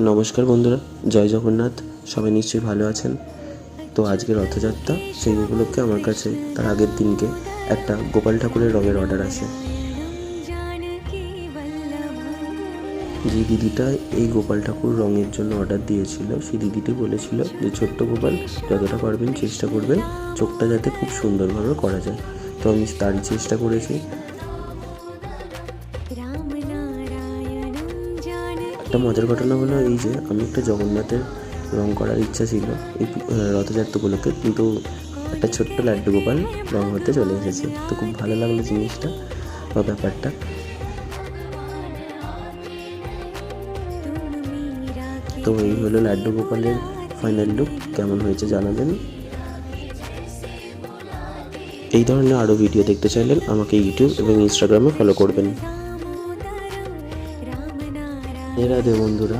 নমস্কার বন্ধুরা, জয় জগন্নাথ। সবাই নিশ্চয়ই ভালো আছেন। তো আজকে রথযাত্রা, সেই উপলক্ষে আমার কাছে তার আগের দিনকে একটা গোপাল ঠাকুরের রঙের অর্ডার আসে। যে দিদিটা এই গোপাল ঠাকুর রঙের জন্য অর্ডার দিয়েছিল, সেই দিদিটি বলেছিল যে ছোট্ট গোপাল, যতটা পারবেন চেষ্টা করবেন চোখটা যাতে খুব সুন্দরভাবে করা যায়। তো আমি তারই চেষ্টা করেছি। একটা মজার ঘটনা হলো এই যে আমি একটা জগন্নাথের রং করার ইচ্ছা ছিল এই রথযাত্রা উপলক্ষে, কিন্তু একটা ছোট্ট লাড্ডু গোপাল রং হতে চলে এসেছে। তো খুব ভালো লাগলো জিনিসটা বা ব্যাপারটা। তো এই হলো লাড্ডু গোপালের ফাইনাল লুক। কেমন হয়েছে জানাবেন। এই ধরনের আরও ভিডিও দেখতে চাইলেন আমাকে ইউটিউব এবং ইনস্টাগ্রামে ফলো করবেন। রাধে বন্ধুরা।